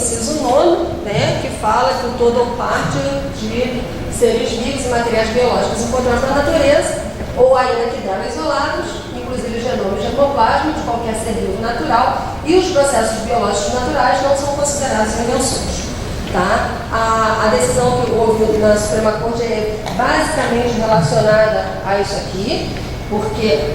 inciso 9, né, que fala que todo ou parte de seres vivos e materiais biológicos encontrados na natureza, ou ainda que dela isolados, inclusive genoma e germoplasma de qualquer ser vivo natural, e os processos biológicos naturais não são considerados invenções. Tá? A decisão que houve na Suprema Corte é basicamente relacionada a isso aqui, porque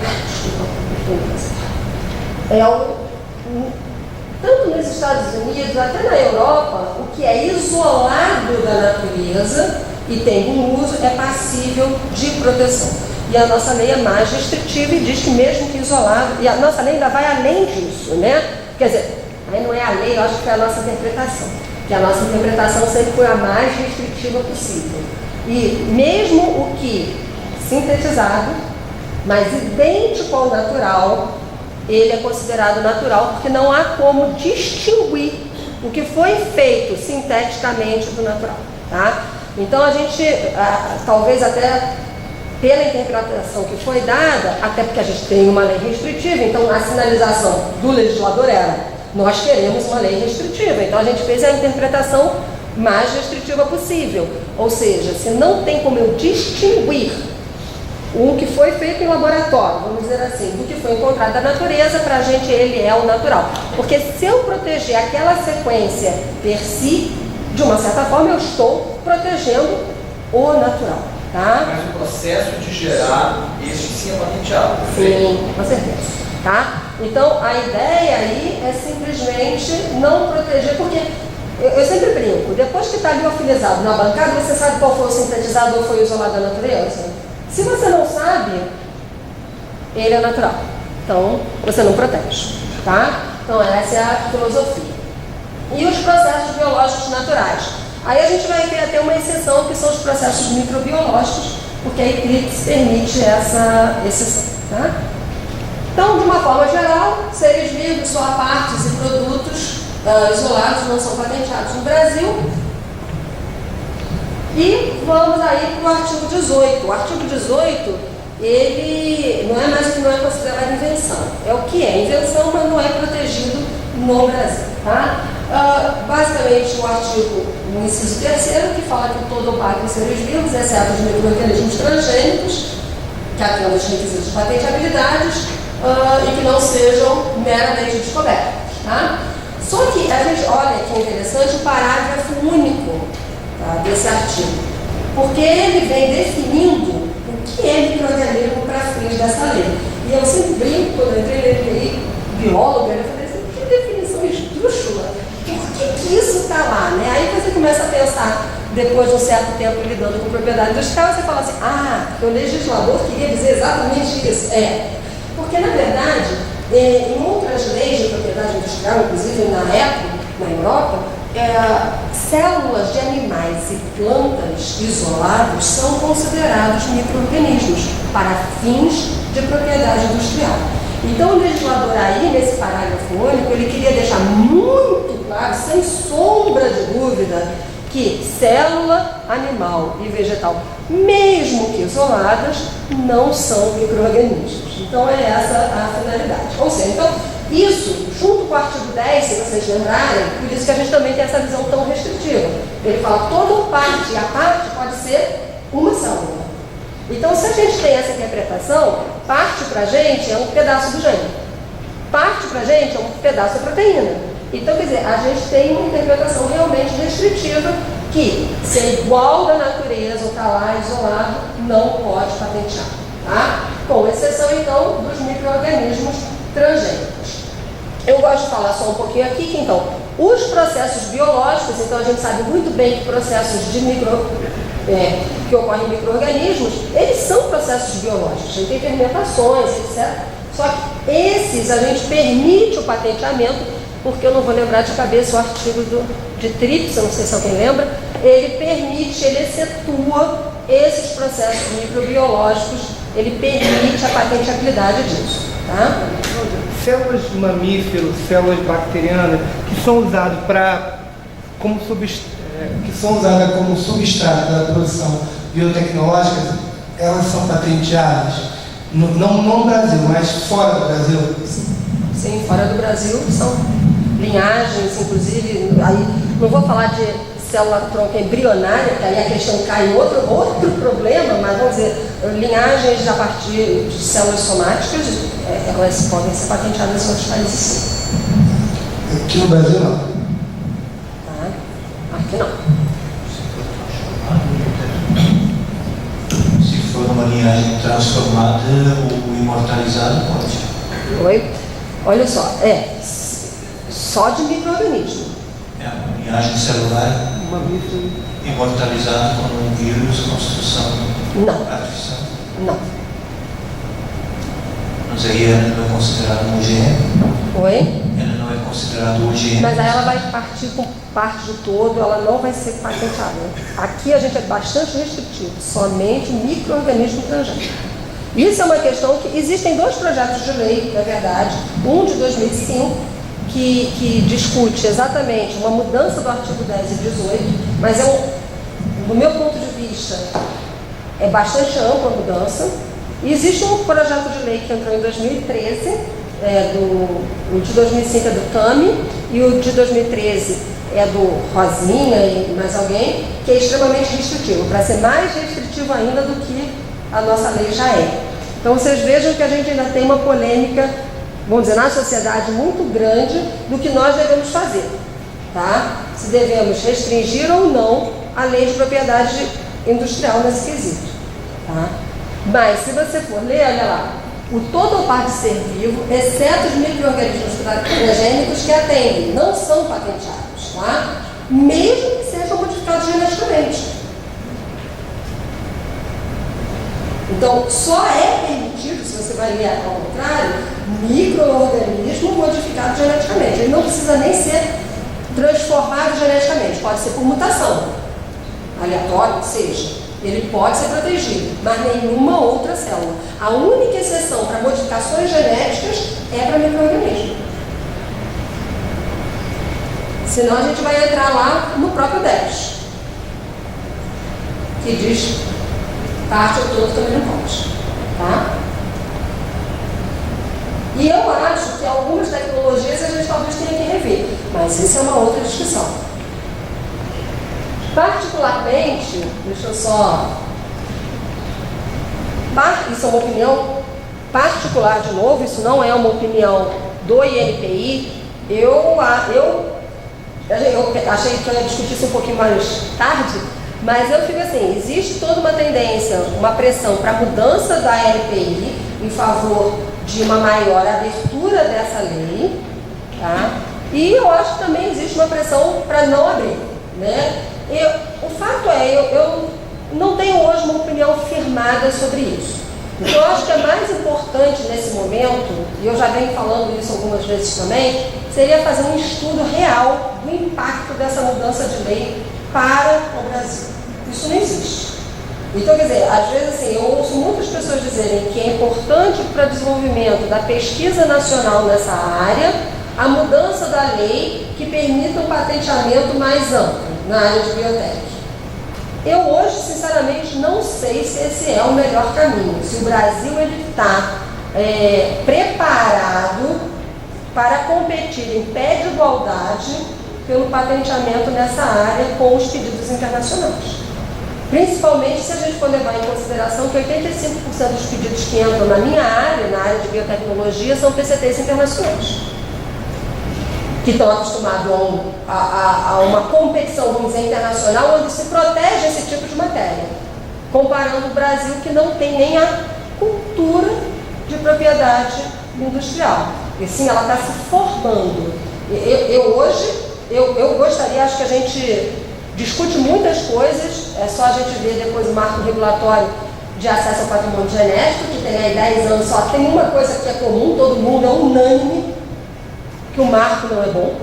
tanto nos Estados Unidos, até na Europa, o que é isolado da natureza e tem um uso é passível de proteção. E a nossa lei é mais restritiva e diz que mesmo que isolado, e a nossa lei ainda vai além disso, né? Quer dizer, aí não é a lei, eu acho que é a nossa interpretação. Que a nossa interpretação sempre foi a mais restritiva possível. E mesmo o que sintetizado, mas idêntico ao natural, ele é considerado natural porque não há como distinguir o que foi feito sinteticamente do natural. Tá? Então a gente, talvez até pela interpretação que foi dada, até porque a gente tem uma lei restritiva, então a sinalização do legislador era: nós queremos uma lei restritiva, então a gente fez a interpretação mais restritiva possível. Ou seja, se não tem como eu distinguir o que foi feito em laboratório, vamos dizer assim, do que foi encontrado da natureza, para a gente ele é o natural. Porque se eu proteger aquela sequência per si, de uma certa forma eu estou protegendo o natural. Tá? Mas o processo de gerar, esse sim é patenteado. Sim, com certeza. Tá? Então, a ideia aí é simplesmente não proteger, porque eu sempre brinco, depois que está liofilizado na bancada, você sabe qual foi o sintetizado ou foi o isolado da natureza? Se você não sabe, ele é natural. Então, você não protege. Tá? Então, essa é a filosofia. E os processos biológicos naturais? Aí a gente vai ter até uma exceção, que são os processos microbiológicos, porque a ECLIPS permite essa exceção. Tá? Então, de uma forma geral, seres vivos, só partes e produtos isolados não são patenteados no Brasil. E vamos aí para o artigo 18. O artigo 18, ele não é mais o que não é considerado invenção. É o que é invenção, mas não é protegido no Brasil. Tá? Basicamente, o artigo, no inciso 3º, que fala que todo ou parte de seres vivos, exceto os micro-organismos transgênicos, que atendam os requisitos de patentabilidades, e que não sejam meramente descobertos. Tá? Só que a gente olha que é interessante o parágrafo único, tá, desse artigo, porque ele vem definindo o que é micro-organismo para fins dessa lei. E eu sempre brinco, quando eu entrei na EPI, bióloga, eu falei assim: que definição esdrúxula, por que isso está lá? Né? Aí você começa a pensar, depois de um certo tempo lidando com propriedade industrial, você fala assim: o legislador queria dizer exatamente isso. Porque, na verdade, em outras leis de propriedade industrial, inclusive na época, na Europa, células de animais e plantas isolados são considerados micro-organismos para fins de propriedade industrial. Então, o legislador aí, nesse parágrafo único, ele queria deixar muito claro, sem sombra de dúvida, que célula animal e vegetal, mesmo que isoladas, não são micro-organismos. Então é essa a finalidade. Ou seja, então, isso, junto com o artigo 10, se vocês lembrarem, por isso que a gente também tem essa visão tão restritiva. Ele fala toda parte, e a parte pode ser uma célula. Então, se a gente tem essa interpretação, parte pra gente é um pedaço do gene. Parte pra gente é um pedaço da proteína. Então, quer dizer, a gente tem uma interpretação realmente restritiva que, se é igual da natureza ou está lá isolado, não pode patentear. Tá? Com exceção, então, dos micro-organismos transgênicos. Eu gosto de falar só um pouquinho aqui que, então, os processos biológicos, então a gente sabe muito bem que processos de que ocorrem em micro-organismos, eles são processos biológicos, a gente tem fermentações, etc. Só que esses a gente permite o patenteamento, porque eu não vou lembrar de cabeça o artigo de TRIPS, eu não sei se alguém lembra, ele permite, ele excetua esses processos microbiológicos, ele permite a patenteabilidade disso. Tá? Células de mamíferos, células bacterianas, que são usadas como substrato da produção biotecnológica, elas são patenteadas, não no Brasil, mas fora do Brasil? Sim, fora do Brasil são linhagens, inclusive, aí Não vou falar de célula-tronco embrionária, que aí a questão cai em outro problema, mas vamos dizer, linhagens a partir de células somáticas, elas podem ser patenteadas em outros países, sim. Aqui no Brasil, não. Tá? Aqui não. Se for uma linhagem transformada ou imortalizada, pode. Oi? Olha só, só de micro-organismo. É uma linhagem celular imortalizada como um vírus, construção artificial. Não. Mas aí ela não é considerada um OGM? Oi? Ela não é considerada um OGM? Mas aí ela vai partir com parte do todo, ela não vai ser patenteada. Aqui a gente é bastante restritivo, somente micro-organismo transgênico. Isso é uma questão que existem 2 projetos de lei, na verdade, um de 2005, que discute exatamente uma mudança do artigo 10 e 18, mas do meu ponto de vista, é bastante ampla a mudança. E existe um projeto de lei que entrou em 2013, o de 2005 é do Tami, e o de 2013 é do Rosinha e mais alguém, que é extremamente restritivo, para ser mais restritivo ainda do que a nossa lei já é. Então vocês vejam que a gente ainda tem uma polêmica, vamos dizer, na sociedade muito grande do que nós devemos fazer, tá? Se devemos restringir ou não a lei de propriedade industrial nesse quesito, tá? Mas se você for ler, olha lá, o todo ou parte de ser vivo, exceto os micro-organismos transgênicos que atendem, não são patenteados, tá? Mesmo que sejam modificados geneticamente. Então, só é permitido, se você vai ler ao contrário, micro-organismo modificado geneticamente. Ele não precisa nem ser transformado geneticamente, pode ser por mutação, aleatório que seja. Ele pode ser protegido, mas nenhuma outra célula. A única exceção para modificações genéticas é para micro-organismo. Senão a gente vai entrar lá no próprio 10, que diz parte ou todo também não pode, tá? E eu acho que algumas tecnologias a gente talvez tenha que rever, mas isso é uma outra discussão. Particularmente, deixa eu só... Isso é uma opinião particular, de novo, isso não é uma opinião do INPI. Eu achei que eu ia discutir isso um pouquinho mais tarde, mas eu fico assim, existe toda uma tendência, uma pressão para mudança da LPI em favor de uma maior abertura dessa lei, tá? E eu acho que também existe uma pressão para não abrir, né? O fato é, eu não tenho hoje uma opinião firmada sobre isso. O que eu acho que é mais importante nesse momento, e eu já venho falando isso algumas vezes também, seria fazer um estudo real do impacto dessa mudança de lei para o Brasil. Isso não existe. Então, quer dizer, às vezes assim, eu ouço muitas pessoas dizerem que é importante para o desenvolvimento da pesquisa nacional nessa área a mudança da lei que permita um patenteamento mais amplo na área de biotech. Eu hoje, sinceramente, não sei se esse é o melhor caminho, se o Brasil está preparado para competir em pé de igualdade pelo patenteamento nessa área com os pedidos internacionais. Principalmente se a gente for levar em consideração que 85% dos pedidos que entram na minha área, na área de biotecnologia, são PCTs internacionais, que estão acostumados a uma competição, vamos dizer, internacional, onde se protege esse tipo de matéria, comparando o Brasil, que não tem nem a cultura de propriedade industrial. E sim, ela está se formando. Eu gostaria, acho que a gente discute muitas coisas, é só a gente ver depois o marco regulatório de acesso ao patrimônio genético, que tem aí 10 anos só, tem uma coisa que é comum, todo mundo é unânime, que o marco não é bom.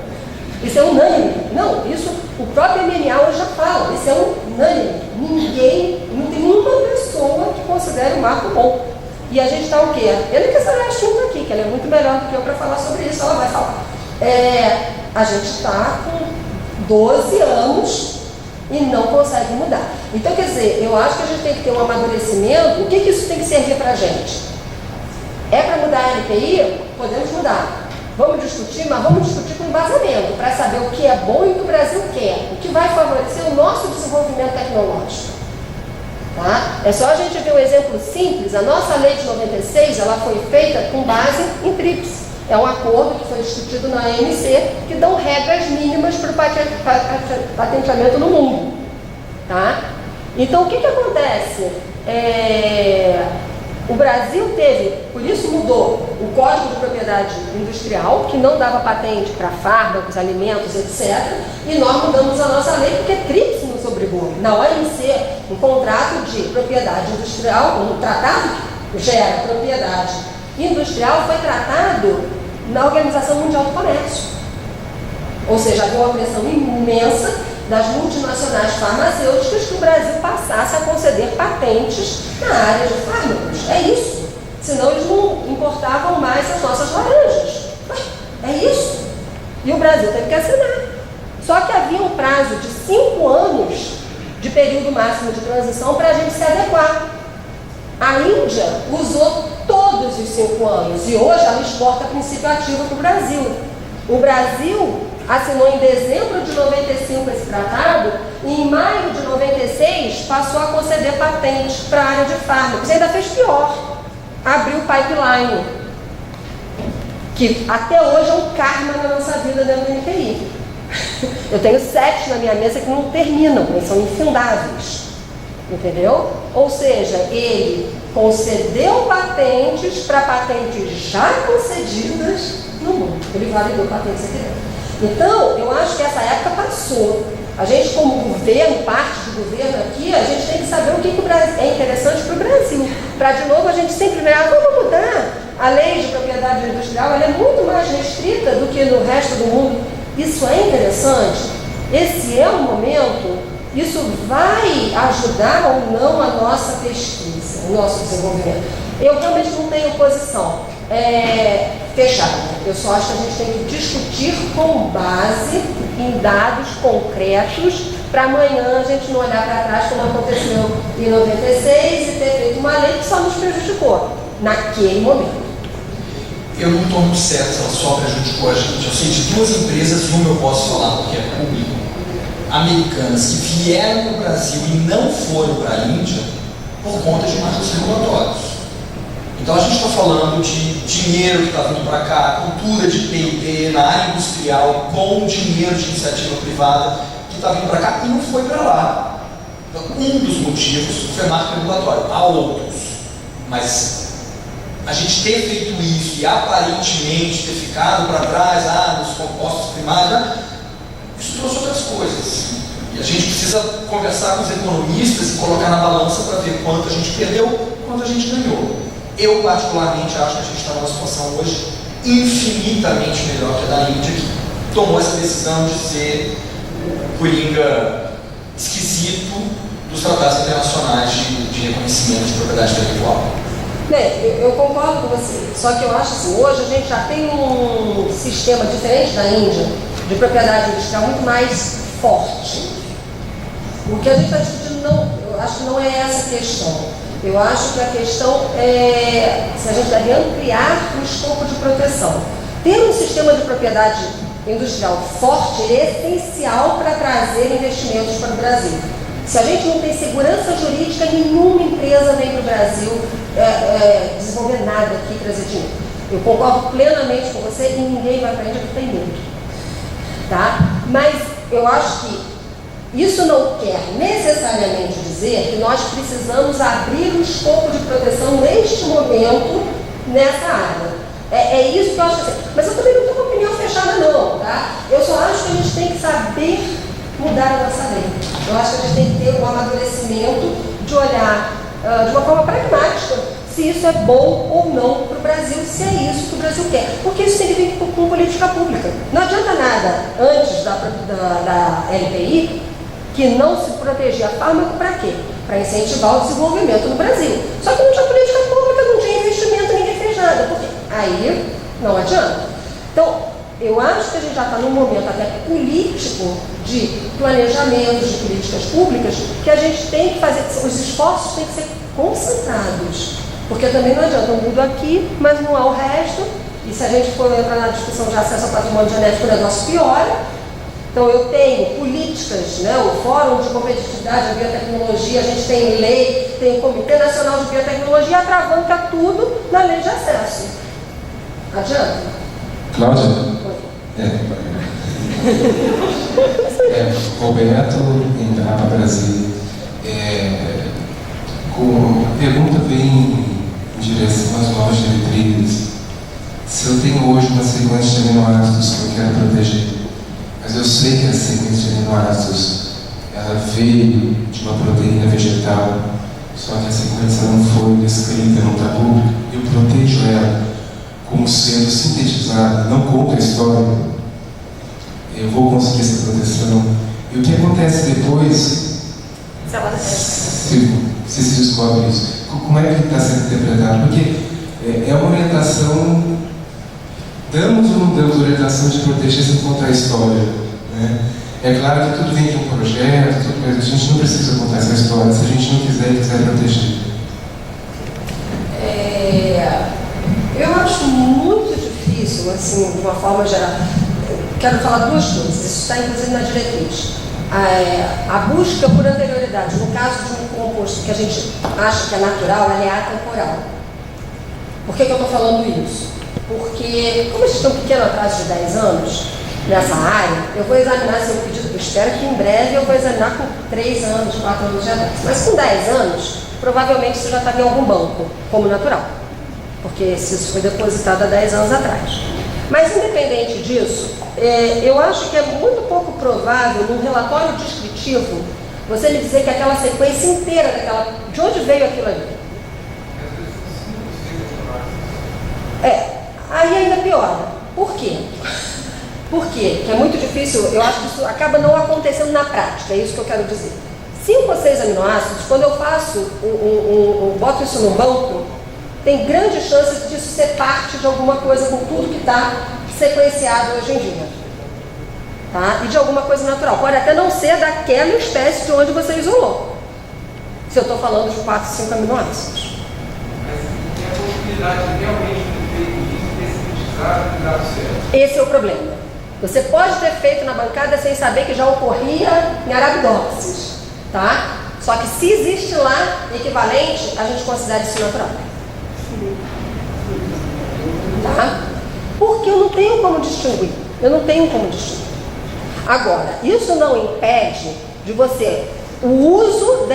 Isso é unânime. Não, isso o próprio MMA hoje já fala, isso é unânime. Não tem uma pessoa que considere o marco bom. E a gente está o quê? Eu nem quero saber a China aqui, que ela é muito melhor do que eu para falar sobre isso, ela vai falar. A gente está com 12 anos e não consegue mudar. Então, quer dizer, eu acho que a gente tem que ter um amadurecimento. O que isso tem que servir para a gente? É para mudar a LPI? Podemos mudar. Vamos discutir, mas vamos discutir com embasamento, para saber o que é bom e o que o Brasil quer, o que vai favorecer o nosso desenvolvimento tecnológico. Tá? É só a gente ver um exemplo simples. A nossa lei de 96, ela foi feita com base em TRIPS. É um acordo que foi discutido na OMC, que dão regras mínimas para o patenteamento no mundo. Tá? Então, o que acontece? O Brasil teve, por isso mudou o Código de Propriedade Industrial, que não dava patente para fármacos, alimentos, etc. E nós mudamos a nossa lei porque TRIPS nos obrigou. Na OMC, um contrato de propriedade industrial, um tratado que gera propriedade industrial, foi tratado na Organização Mundial do Comércio. Ou seja, havia uma pressão imensa das multinacionais farmacêuticas que o Brasil passasse a conceder patentes na área de fármacos. É isso. Senão eles não importavam mais as nossas laranjas. É isso. E o Brasil teve que assinar. Só que havia um prazo de 5 anos de período máximo de transição para a gente se adequar. A Índia usou todos os 5 anos e hoje ela exporta princípio ativo para o Brasil. O Brasil assinou em dezembro de 95 esse tratado e em maio de 96 passou a conceder patentes para a área de fármacos. E ainda fez pior, abriu o pipeline, que até hoje é um karma na nossa vida dentro do NPI. Eu tenho 7 na minha mesa que não terminam, eles são infindáveis. Entendeu? Ou seja, ele concedeu patentes para patentes já concedidas no mundo. Ele validou patentes aqui dentro. Então, eu acho que essa época passou. A gente, como governo, parte do governo aqui, a gente tem que saber o que é interessante para o Brasil. Para, de novo, a gente sempre vê, vamos mudar. A lei de propriedade industrial ela é muito mais restrita do que no resto do mundo. Isso é interessante? Esse é o momento? Isso vai ajudar ou não a nossa pesquisa, o nosso desenvolvimento? Eu realmente não tenho posição fechada. Eu só acho que a gente tem que discutir com base em dados concretos para amanhã a gente não olhar para trás como aconteceu em 96 e ter feito uma lei que só nos prejudicou naquele momento. Eu não estou muito certo se ela só prejudicou a gente. Eu sei de 2 empresas, uma eu posso falar porque é público, americanas que vieram para o Brasil e não foram para a Índia por conta de marcos regulatórios. Então a gente está falando de dinheiro que está vindo para cá, cultura de P&D na área industrial com dinheiro de iniciativa privada que está vindo para cá e não foi para lá. Então, um dos motivos foi marco regulatório. Há outros, mas a gente ter feito isso e aparentemente ter ficado para trás, nos compostos primários, isso trouxe outras coisas. E a gente precisa conversar com os economistas e colocar na balança para ver quanto a gente perdeu e quanto a gente ganhou. Eu, particularmente, acho que a gente está numa situação hoje infinitamente melhor que a da Índia, que tomou essa decisão de ser o coringa esquisito dos tratados internacionais de reconhecimento de propriedade intelectual. Bem, eu concordo com você, só que eu acho assim, hoje a gente já tem um sistema diferente da Índia, de propriedade industrial muito mais forte. O que a gente está discutindo, eu acho que não é essa a questão. Eu acho que a questão é se a gente deve ampliar o escopo de proteção. Ter um sistema de propriedade industrial forte é essencial para trazer investimentos para o Brasil. Se a gente não tem segurança jurídica, nenhuma empresa vem para o Brasil desenvolver nada aqui e trazer dinheiro. Eu concordo plenamente com você e ninguém vai para a Índia porque tem medo. Tá? Mas eu acho que isso não quer necessariamente dizer que nós precisamos abrir o escopo de proteção neste momento nessa área. É isso que eu acho assim. Mas eu também não estou com opinião fechada não, tá? Eu só acho que a gente tem que saber mudar a nossa lei. Eu acho que a gente tem que ter um amadurecimento de olhar de uma forma pragmática se isso é bom ou não para o Brasil, se é isso que o Brasil quer. Porque isso tem que vir com política pública. Não adianta nada antes da LPI que não se protegia fármaco para quê? Para incentivar o desenvolvimento no Brasil. Só que não tinha política pública, não tinha investimento, ninguém fez nada. Por quê? Aí não adianta. Então, eu acho que a gente já está num momento até político de planejamento de políticas públicas que a gente tem que fazer, os esforços têm que ser concentrados. Porque também não adianta, eu mudo aqui, mas não há o resto, E se a gente for entrar na discussão de acesso ao patrimônio genético, o negócio piora. Então eu tenho políticas, né, o Fórum de Competitividade e Biotecnologia, a gente tem lei, tem o Comitê Nacional de Biotecnologia, atravanca tudo na lei de acesso. Adianta? Cláudia? Roberto Embrapa Brasil. A pergunta vem em direção às novas diretrizes. Se eu tenho hoje uma sequência de aminoácidos que eu quero proteger, mas eu sei que a sequência de aminoácidos ela veio de uma proteína vegetal, só que a sequência não foi descrita no tabu, eu protejo ela como sendo sintetizada, não conta a história, eu vou conseguir essa proteção. E o que acontece depois, se descobre isso? Como é que está sendo interpretado? Porque é uma orientação, damos ou não damos orientação de proteger sem contar a história, né? É claro que tudo vem de um projeto, mas a gente não precisa contar essa história se a gente não quiser proteger. Eu acho muito difícil, assim, de uma forma geral. Quero falar duas coisas, isso está inclusive na diretriz. A busca por anterioridade, no caso de um composto que a gente acha que é natural, ela é atemporal. Por que eu estou falando isso? Porque, como a gente tem um pequeno atraso de 10 anos nessa área, eu vou examinar seu pedido, eu espero que em breve eu vou examinar com 3 anos, 4 anos de atraso. Mas com 10 anos, provavelmente isso já está em algum banco, como natural. Porque se isso foi depositado há 10 anos atrás. Mas, independente disso, eu acho que é muito pouco provável, num relatório descritivo, você me dizer que aquela sequência inteira de onde veio aquilo ali. Aí ainda piora. Por quê? Por quê? Que é muito difícil, eu acho que isso acaba não acontecendo na prática, é isso que eu quero dizer. 5 ou 6 aminoácidos, quando eu faço, boto isso no banco, tem grande chance disso ser parte de alguma coisa com tudo que está sequenciado hoje em dia. Tá? E de alguma coisa natural. Pode até não ser daquela espécie de onde você isolou. Se eu estou falando de 4, 5 aminoácidos. Mas tem a possibilidade de realmente ter feito isso, ter sintetizado e dado certo. Esse é o problema. Você pode ter feito na bancada sem saber que já ocorria em Arabidopsis. Tá? Só que se existe lá equivalente, a gente considera isso natural. Tá? Porque eu não tenho como distinguir. Agora, isso não impede de você o uso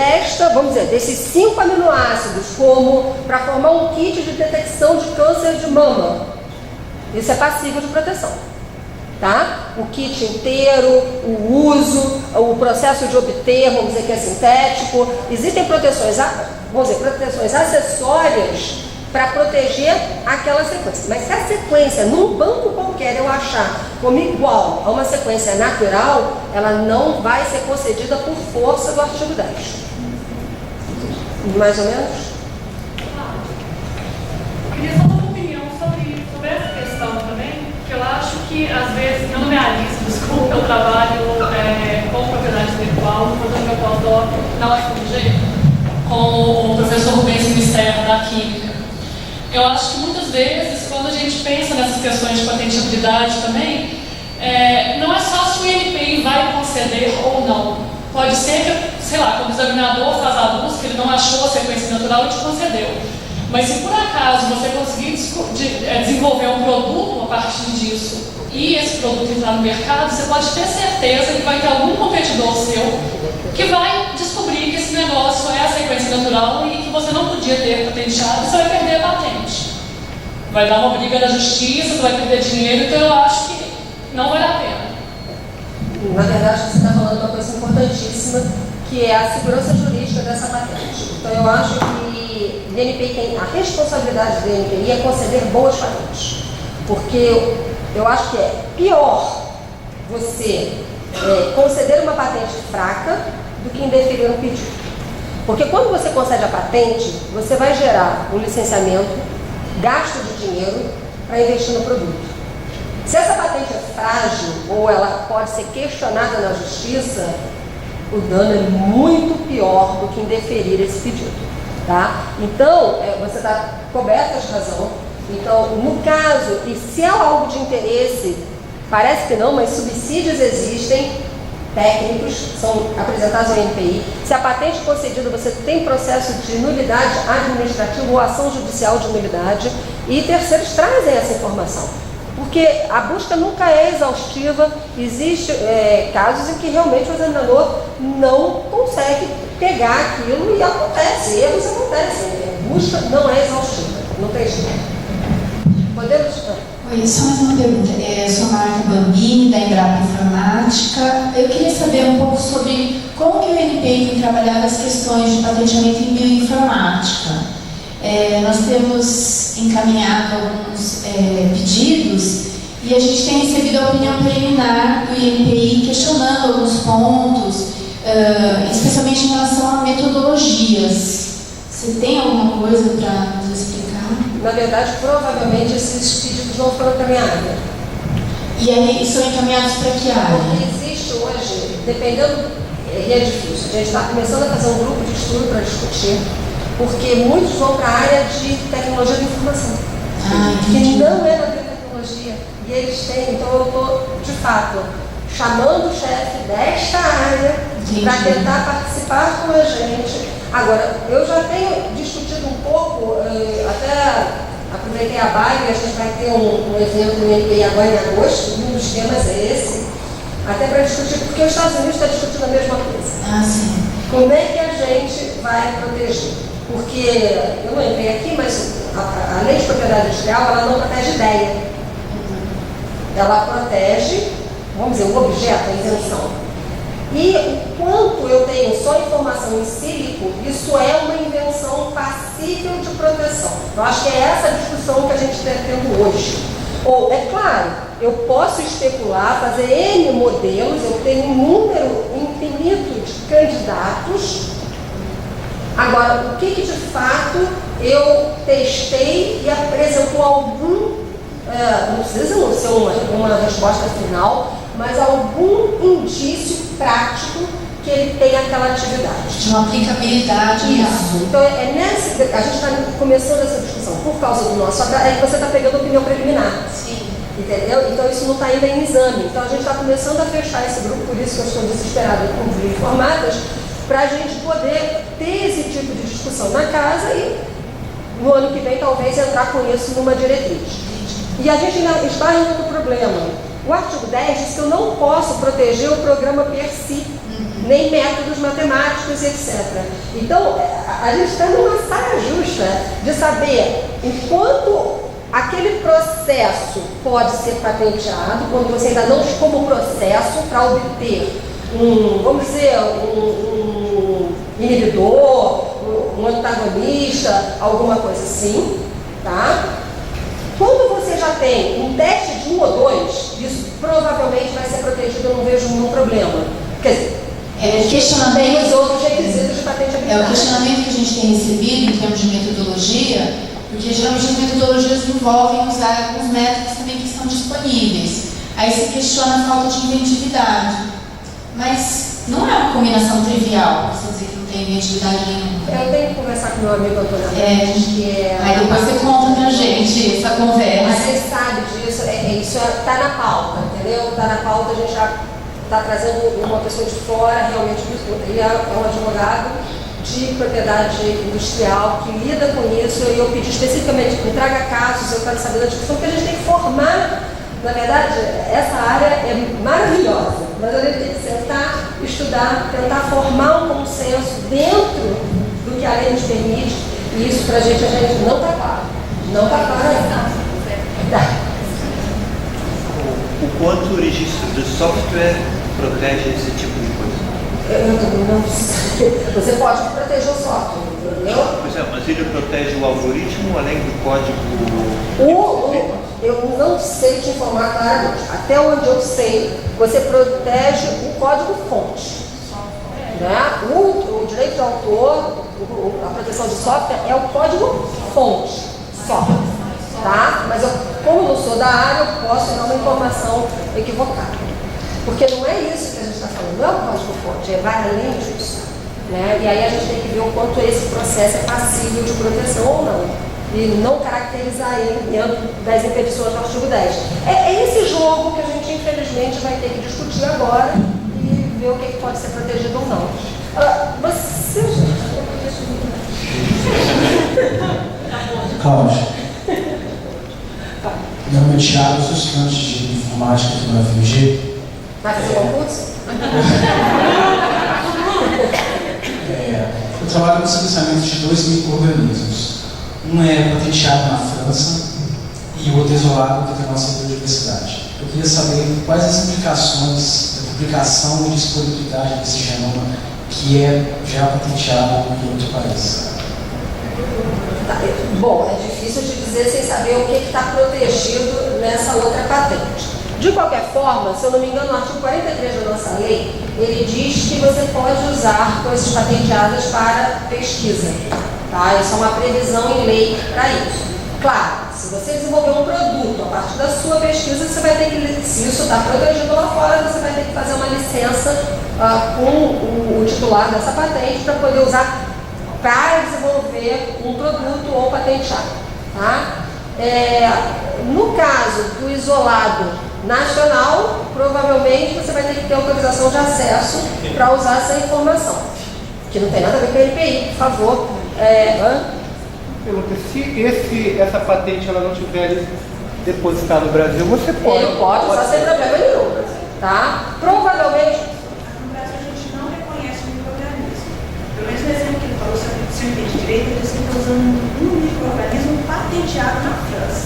desses 5 aminoácidos como para formar um kit de detecção de câncer de mama. Isso é passível de proteção. Tá? O kit inteiro, o uso, o processo de obter, vamos dizer que é sintético. Existem proteções acessórias para proteger aquela sequência. Mas se a sequência, num banco qualquer, eu achar como igual a uma sequência natural, ela não vai ser concedida por força do artigo 10. Mais ou menos? Eu queria só uma opinião sobre essa questão também, que eu acho que, às vezes, meu nome é Alice, desculpa, eu trabalho com propriedade intelectual, fazendo meu pós-doc na UFMG, com o professor Rubens Ministério da Química. Eu acho que muitas vezes, quando a gente pensa nessas questões de patentabilidade também, não é só se o INPI vai conceder ou não. Pode ser que, sei lá, quando o examinador faz a busca, ele não achou a sequência natural e te concedeu. Mas se por acaso você conseguir desenvolver um produto a partir disso e esse produto entrar no mercado, você pode ter certeza que vai ter algum competidor seu que vai descobrir que esse negócio é a sequência natural e que você não podia ter patenteado, você vai perder a patente. Vai dar uma briga na justiça, você vai perder dinheiro, então eu acho que não vale a pena. Na verdade, você está falando uma coisa importantíssima, que é a segurança jurídica dessa patente. Então eu acho que o INPI tem a responsabilidade do INPI é conceder boas patentes. Porque eu acho que é pior você conceder uma patente fraca do que indeferir um pedido. Porque quando você concede a patente, você vai gerar um licenciamento, gasto de dinheiro para investir no produto. Se essa patente é frágil ou ela pode ser questionada na justiça, o dano é muito pior do que indeferir esse pedido. Tá? Então, você está coberta de razão. Então, no caso, e se é algo de interesse, parece que não, mas subsídios existem, técnicos, são apresentados ao INPI. Se a patente é concedida, você tem processo de nulidade administrativa ou ação judicial de nulidade, e terceiros trazem essa informação. Porque a busca nunca é exaustiva, existem casos em que realmente o examinador não consegue pegar aquilo e acontece, erros acontecem. A busca não é exaustiva, não tem jeito. Podemos? Oi, só mais uma pergunta. Eu sou a Marta Bambini, da Embrapa Informática. Eu queria saber um pouco sobre como que o INPI tem trabalhado as questões de patenteamento em bioinformática. Nós temos encaminhado alguns pedidos e a gente tem recebido a opinião preliminar do INPI questionando alguns pontos, especialmente em relação a metodologias. Você tem alguma coisa para nos explicar? Na verdade, provavelmente esses pedidos não foram encaminhados. E aí são encaminhados para que área? Porque existe hoje, dependendo, e é difícil, a gente está começando a fazer um grupo de estudo para discutir, porque muitos vão para a área de tecnologia de informação, que não é na biotecnologia, e eles têm, então eu estou, de fato, chamando o chefe desta área para tentar participar com a gente. Agora, eu já tenho discutido um pouco, até aproveitei a BAE, a gente vai ter um evento no INPI agora em agosto, um dos temas é esse, até para discutir, porque os Estados Unidos estão discutindo a mesma coisa. Sim. Como é que a gente vai proteger? Porque, eu não entrei aqui, mas a lei de propriedade industrial, ela não protege ideia. Ela protege, vamos dizer, o objeto, a invenção. E o quanto eu tenho só informação em sílico, isso é uma invenção passível de proteção. Eu acho que é essa a discussão que a gente está tendo hoje. Ou, é claro, eu posso especular, fazer N modelos, eu tenho um número infinito de candidatos. Agora, o que de fato eu testei e apresentou algum, não precisa não ser uma resposta final, mas algum indício prático que ele tem aquela atividade. De uma aplicabilidade. Isso. Então, a gente está começando essa discussão por causa do nosso, é que você está pegando opinião preliminar. Sim. Entendeu? Então, isso não está ainda em exame. Então, a gente está começando a fechar esse grupo, por isso que eu estou desesperada com bioinformáticas, para a gente poder ter esse tipo de discussão na casa e, no ano que vem, talvez entrar com isso numa diretriz. E a gente ainda está em outro problema. O artigo 10 diz que eu não posso proteger o programa per si, nem métodos matemáticos, etc. Então, a gente está numa saia justa de saber enquanto aquele processo pode ser patenteado, quando você ainda não como processo para obter vamos dizer, um inibidor, um antagonista, alguma coisa assim, tá? Quando você já tem um teste de 1 ou 2, isso provavelmente vai ser protegido, eu não vejo nenhum problema. Quer dizer, tem os outros requisitos de patenteabilidade. É o questionamento que a gente tem recebido em termos de metodologia, porque geralmente as metodologias envolvem usar alguns métodos também que estão disponíveis. Aí se questiona a falta de inventividade. Mas não é uma combinação trivial, você dizer que não tem inventividade nenhuma. Eu tenho que conversar com meu amigo Antônio que aí depois você conta pra gente essa conversa. Mas ele sabe disso, isso está na pauta, entendeu? Está na pauta, a gente já está trazendo uma pessoa de fora, realmente, ele é um advogado de propriedade industrial que lida com isso, e eu pedi especificamente que me traga casos, eu quero saber da discussão, porque a gente tem que formar. Na verdade, essa área é maravilhosa, mas a gente tem que sentar, estudar, tentar formar um consenso dentro do que a lei nos permite, e isso para a gente não está claro. Não está claro ainda. O quanto o registro do software protege esse tipo de coisa? Eu também não sei. Você pode proteger o software, entendeu? Pois é, mas ele protege o algoritmo além do código? Eu não sei te informar claramente. Até onde eu sei, você protege o código-fonte. Né? O direito de autor, a proteção de software é o código-fonte só. Tá? Mas como eu não sou da área, eu posso dar uma informação equivocada. Porque não é isso que a gente está falando, não é o código-fonte, vai além disso. Né? E aí a gente tem que ver o quanto esse processo é passível de proteção ou não. e não caracterizar ele dentro das impedições do artigo 10. É esse jogo que a gente, infelizmente, vai ter que discutir agora e ver o que pode ser protegido ou não. Cláudio, meu nome é Thiago, sou estudante de informática aqui no FMG. Vai fazer um concurso? Eu trabalho com sequenciamento de 2 micro-organismos. Um é patenteado na França e o outro isolado aqui da nossa biodiversidade. Eu queria saber quais as implicações da publicação e disponibilidade desse genoma que é já patenteado em outro país. Bom, é difícil de dizer sem saber o que está protegido nessa outra patente. De qualquer forma, se eu não me engano, o artigo 43 da nossa lei, ele diz que você pode usar coisas patenteadas para pesquisa. Tá? Isso é uma previsão em lei para isso. Claro, se você desenvolver um produto a partir da sua pesquisa, você vai ter que, se isso está protegido lá fora, você vai ter que fazer uma licença com o titular dessa patente para poder usar para desenvolver um produto ou patentear. Tá? No caso do isolado nacional, provavelmente você vai ter que ter autorização de acesso para usar essa informação, que não tem nada a ver com a LPI, por favor. Se essa patente ela não tiver depositada no Brasil, você pode. Ele pode usar sem problema nenhum. Tá? Provavelmente. No Brasil a gente não reconhece o micro-organismo. Pelo menos no exemplo que ele falou, se eu entendi direito, ele disse que está usando um micro-organismo patenteado na França.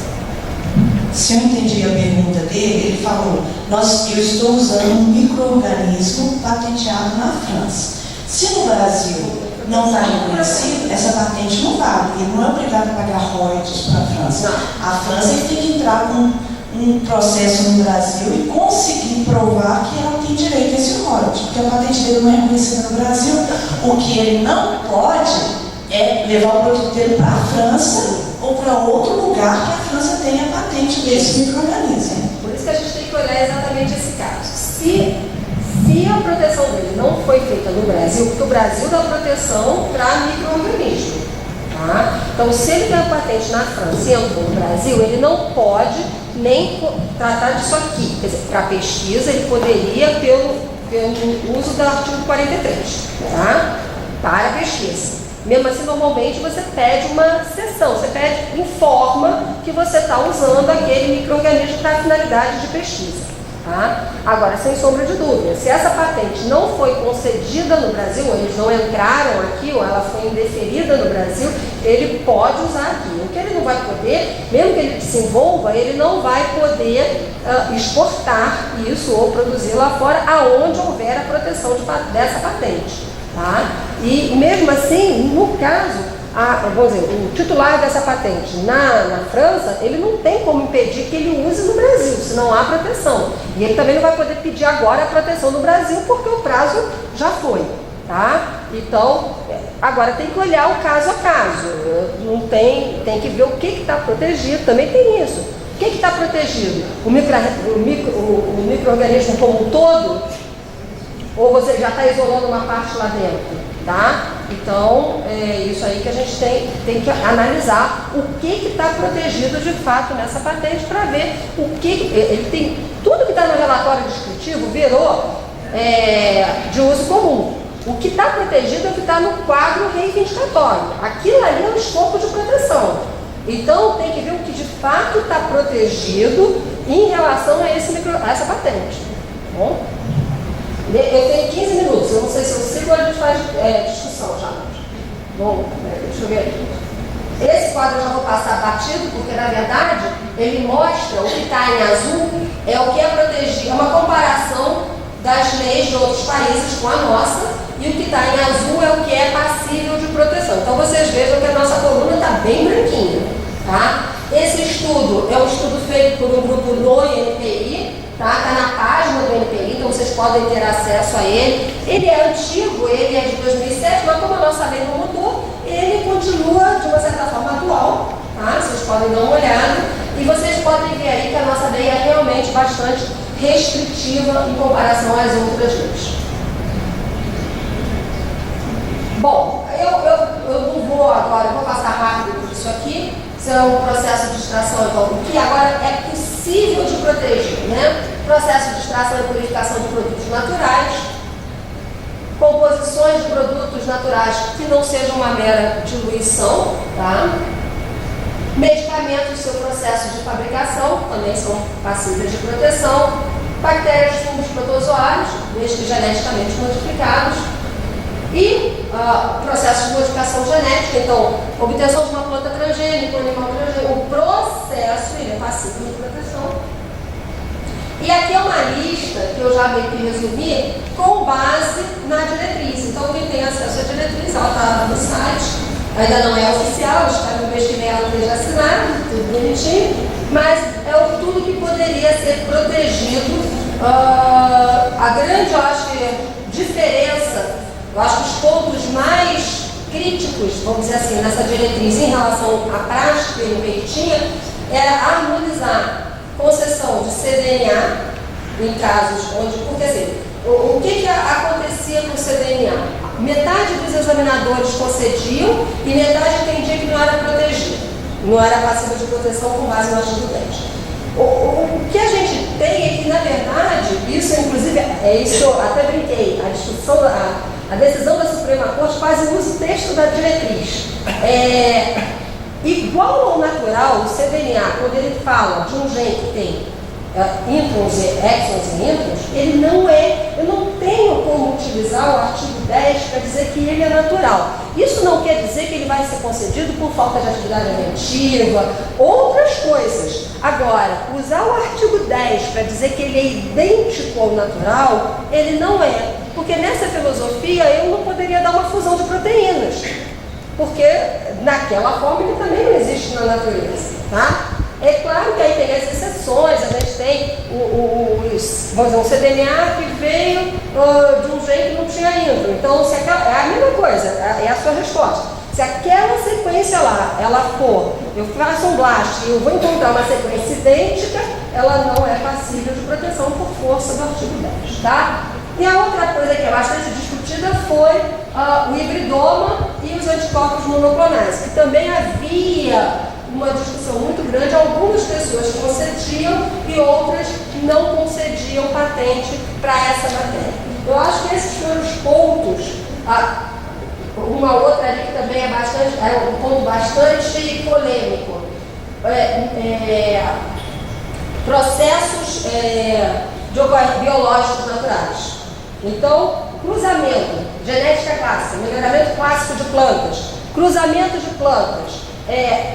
Se eu entendi a pergunta dele, ele falou, eu estou usando um micro-organismo patenteado na França. Se no Brasil não está reconhecido, essa patente não vale. Ele não é obrigado a pagar royalties para a França. A França tem que entrar com um processo no Brasil e conseguir provar que ela tem direito a esse royalties, porque a patente dele não é reconhecida no Brasil. O que ele não pode é levar o produto dele para a França ou para outro lugar que a França tenha a patente desse micro-organismo. Por isso que a gente tem que olhar exatamente esse caso. Se a proteção dele não foi feita no Brasil, porque o Brasil dá proteção para micro-organismo. Tá? Então, se ele tem a patente na França e entrou no Brasil, ele não pode nem tratar disso aqui. Quer dizer, para pesquisa, ele poderia pelo uso do artigo 43, tá? Para pesquisa. Mesmo assim, normalmente você pede uma sessão, você informa que você está usando aquele micro-organismo para finalidade de pesquisa. Tá? Agora, sem sombra de dúvida, se essa patente não foi concedida no Brasil, ou eles não entraram aqui, ou ela foi indeferida no Brasil, ele pode usar aqui. O que ele não vai poder, mesmo que ele se envolva, ele não vai poder exportar isso ou produzir lá fora, aonde houver a proteção dessa patente. Tá? E mesmo assim, no caso, vamos dizer, o titular dessa patente na França, ele não tem como impedir que ele use no Brasil, se não há proteção. E ele também não vai poder pedir agora a proteção no Brasil, porque o prazo já foi. Tá? Então, agora tem que olhar o caso a caso. Não tem que ver o que está protegido, também tem isso. O que está protegido? O micro-organismo como um todo? Ou você já está isolando uma parte lá dentro? Tá? Então, é isso aí que a gente tem que analisar o que está protegido de fato nessa patente para ver o que ele tem. Tudo que está no relatório descritivo virou de uso comum. O que está protegido é o que está no quadro reivindicatório. Aquilo ali é o escopo de proteção. Então, tem que ver o que de fato está protegido em relação a essa patente. Tá bom? Eu tenho 15 minutos, eu não sei se eu sigo ou a gente faz discussão já. Bom, deixa eu ver aqui. Esse quadro eu já vou passar batido, porque na verdade ele mostra o que está em azul é o que é protegido, é uma comparação das leis de outros países com a nossa, e o que está em azul é o que é passível de proteção. Então vocês vejam que a nossa coluna está bem branquinha. Tá? Esse estudo é um estudo feito por um grupo no INPI. Está na página do INPI, então vocês podem ter acesso a ele. Ele é antigo, ele é de 2007, mas como a nossa lei não mudou, ele continua de uma certa forma atual. Tá? Vocês podem dar uma olhada e vocês podem ver aí que a nossa lei é realmente bastante restritiva em comparação às outras leis. Bom, eu não vou agora, eu vou passar rápido por isso aqui. São processo de extração, então, o que agora é possível de proteger, né? Processo de extração e purificação de produtos naturais, composições de produtos naturais que não sejam uma mera diluição, tá? Medicamentos, seu processo de fabricação, também são passíveis de proteção, bactérias, fungos, protozoários, desde que geneticamente modificados, e processos de modificação genética, então, obtenção de uma planta transgênica, um animal transgênico, o processo ele é passível de proteção. E aqui é uma lista que eu já meio que resumi com base na diretriz. Então, quem tem acesso à diretriz, ela está no site, ainda não é oficial, espero que no mês que vem ela esteja assinada, tudo bonitinho, mas é tudo que poderia ser protegido. A grande, eu acho que, diferença, eu acho que os pontos mais críticos, vamos dizer assim, nessa diretriz em relação à prática que tinha, era harmonizar concessão de cDNA em casos onde, por dizer, o que acontecia com o cDNA? Metade dos examinadores concediam e metade entendia que não era protegido, não era passível de proteção com base no artigo 10. O que a gente tem é que, na verdade, isso inclusive, isso até brinquei, a discussão, a decisão da Suprema Corte quase usa o texto da diretriz. Igual ao natural, o cDNA, quando ele fala de um gene que tem introns, exons e introns, ele não é, eu não tenho como utilizar o artigo 10 para dizer que ele é natural. Isso não quer dizer que ele vai ser concedido por falta de atividade aventiva, outras coisas. Agora, usar o artigo 10 para dizer que ele é idêntico ao natural, ele não é. Porque nessa filosofia eu não poderia dar uma fusão de proteínas. Porque naquela forma ele também não existe na natureza, tá? É claro que aí tem as exceções, a gente tem vamos dizer, um cDNA que veio de um gene que não tinha intro. Então, se aquela, é a mesma coisa, é a sua resposta. Se aquela sequência lá, ela for, eu faço um blast e eu vou encontrar uma sequência idêntica, ela não é passível de proteção por força do artigo 10, tá? E a outra coisa que é bastante discutida foi o hibridoma e os anticorpos monoclonais, que também havia uma discussão muito grande, algumas pessoas concediam e outras não concediam patente para essa matéria. Eu acho que esses foram os pontos, uma outra ali que também é um ponto bastante polêmico, processos biológicos naturais. Então, cruzamento, genética clássica, melhoramento clássico de plantas, cruzamento de plantas,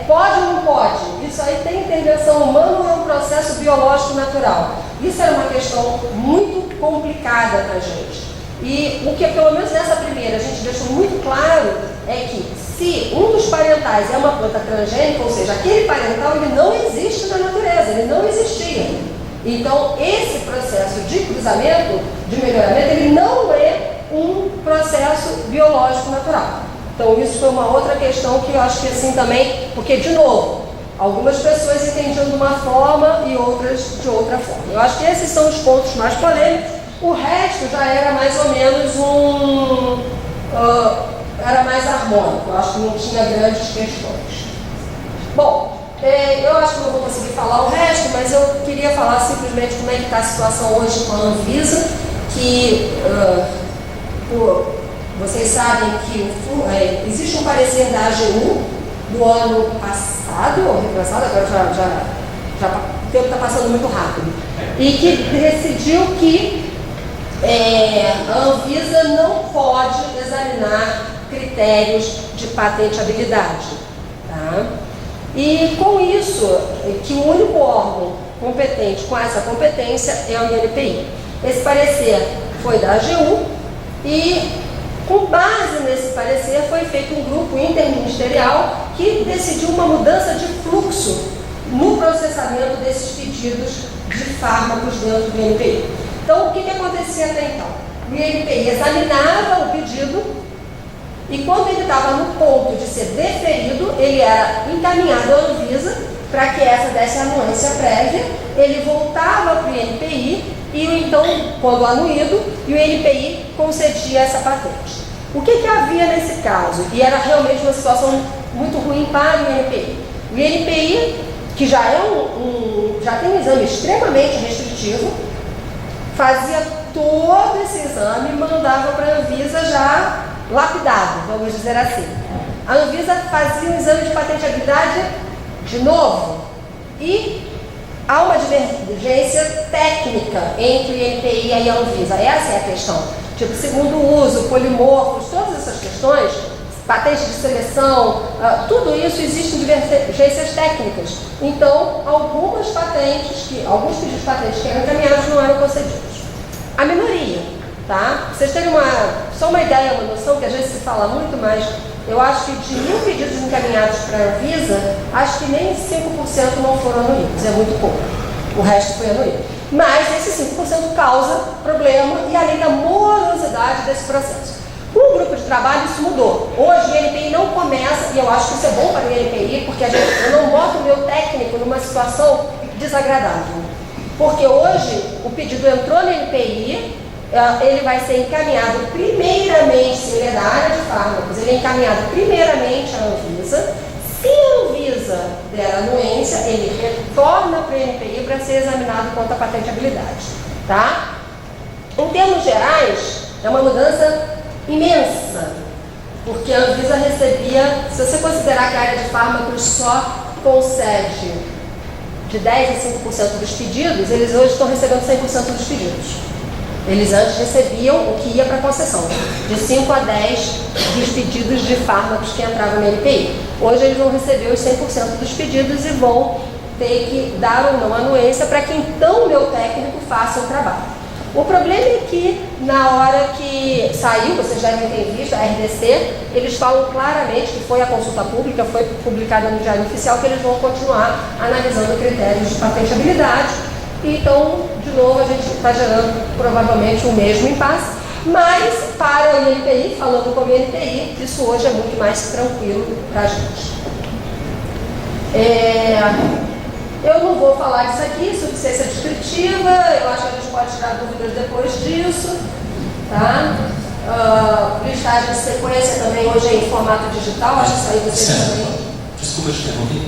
pode ou não pode? Isso aí tem intervenção humana ou é um processo biológico natural? Isso é uma questão muito complicada para a gente. E o que, pelo menos nessa primeira, a gente deixou muito claro é que se um dos parentais é uma planta transgênica, ou seja, aquele parental ele não existe na natureza, ele não existia. Então, esse processo de cruzamento, de melhoramento, ele não é um processo biológico natural. Então, isso foi uma outra questão que eu acho que assim também, porque, de novo, algumas pessoas entendiam de uma forma e outras de outra forma. Eu acho que esses são os pontos mais polêmicos. O resto já era mais ou menos era mais harmônico. Eu acho que não tinha grandes questões. Bom, eu acho que não vou conseguir falar o resto, mas eu queria falar simplesmente como é que está a situação hoje com a Anvisa, que vocês sabem que existe um parecer da AGU do ano passado, ou retrasado, agora já o tempo está passando muito rápido, e que decidiu que a Anvisa não pode examinar critérios de patenteabilidade. Tá? E com isso, que o único órgão competente com essa competência é o INPI. Esse parecer foi da AGU e, com base nesse parecer, foi feito um grupo interministerial que decidiu uma mudança de fluxo no processamento desses pedidos de fármacos dentro do INPI. Então, o que acontecia até então? O INPI examinava o pedido e, quando ele estava no ponto de ser deferido, ele era encaminhado à Anvisa para que essa desse anuência prévia, ele voltava para o INPI e, então, quando anuído, e o INPI concedia essa patente. O que havia nesse caso? E era realmente uma situação muito ruim para o INPI. O INPI, que já tem um exame extremamente restritivo, fazia todo esse exame e mandava para a Anvisa já lapidado, vamos dizer assim. A Anvisa fazia um exame de patenteabilidade de novo e há uma divergência técnica entre o INPI e a Anvisa. Essa é a questão. Tipo, segundo uso, polimorfos, todas essas questões, patentes de seleção, tudo isso existem divergências técnicas. Então, alguns pedidos de patentes que eram encaminhados não eram concedidos. A minoria, tá? Pra vocês terem só uma ideia, uma noção, que às vezes se fala muito, mas eu acho que de 1000 pedidos encaminhados para a Anvisa, acho que nem 5% não foram anuídos, é muito pouco. O resto foi anuído. Mas esse 5% causa problema e além da morosidade desse processo. O grupo de trabalho isso mudou. Hoje o INPI não começa, e eu acho que isso é bom para o INPI, porque eu não boto o meu técnico numa situação desagradável. Porque hoje o pedido entrou no INPI, ele vai ser encaminhado primeiramente, se ele é da área de fármacos, ele é encaminhado primeiramente à Anvisa. Se a Anvisa der anuência, ele retorna para o INPI para ser examinado quanto à patenteabilidade. Tá? Em termos gerais, é uma mudança imensa, porque a Anvisa recebia, se você considerar que a área de fármacos só concede de 10% a 5% dos pedidos, eles hoje estão recebendo 100% dos pedidos. Eles antes recebiam o que ia para concessão, de 5 a 10 dos pedidos de fármacos que entravam no INPI. Hoje eles vão receber os 100% dos pedidos e vão ter que dar ou não anuência para que então o meu técnico faça o trabalho. O problema é que na hora que saiu, vocês devem ter visto, a RDC, eles falam claramente que foi a consulta pública, foi publicada no Diário Oficial, que eles vão continuar analisando critérios de patenteabilidade. Então, de novo, a gente está gerando provavelmente o mesmo impasse, mas para o INPI, falando como INPI, isso hoje é muito mais tranquilo para a gente. Eu não vou falar disso aqui, suficiência descritiva, eu acho que a gente pode tirar dúvidas depois disso, tá? Listagem de sequência também hoje é em formato digital, acho que isso aí vocês também. Desculpa te interromper.